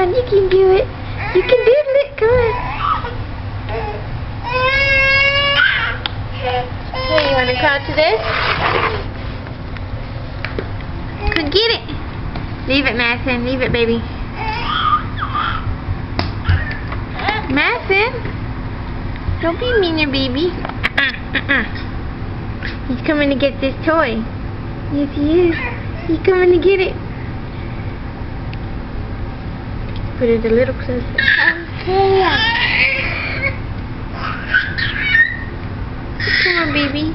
on, you can do it. You can doodle it. Come on. Hey, you want to crawl to this? Go get it. Leave it, Madison. Leave it, baby. Madison, don't be mean to baby. He's coming to get this toy. Yes, he is. He's coming to get it. Put it a little closer. Okay. Come on, baby.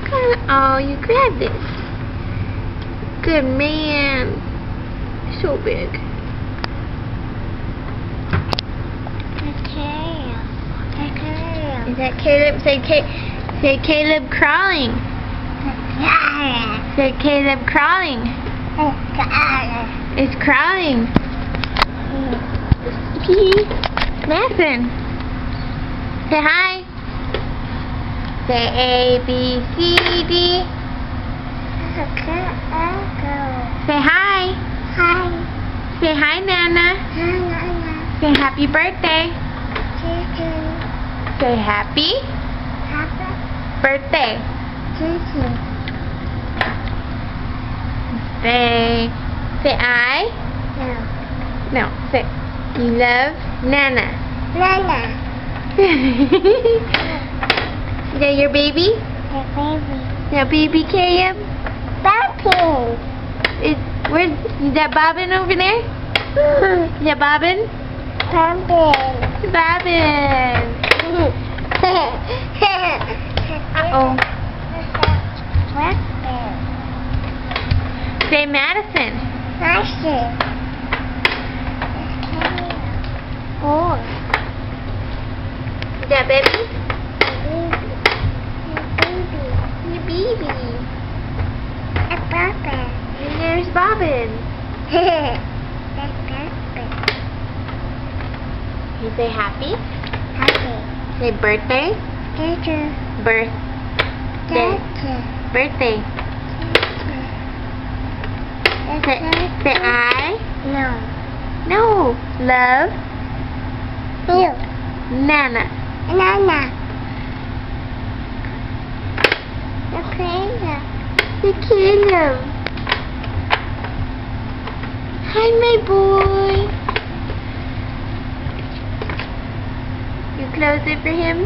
Come on. Oh, you grabbed it. Good man. So big. Is that Caleb? Say Caleb crawling. Say Caleb crawling. It's crawling. Madison. Say hi. Say A, B, C, D. Say hi. Hi. Say hi, Nana. Hi. Say happy birthday. Say happy birthday. Say I. No. Say you love Nana. Is that your baby? That baby Caleb? Is that Bobbin over there? Is that Bobbin? Bobbin. Uh-oh. Say Madison. Oh. Is that baby? Your baby. And there's Bobbin. You say happy? Say birthday? Birthday. Birthday. Say I? No. Love? Nana. Say Caleb. Hi, my boy. You close it for him?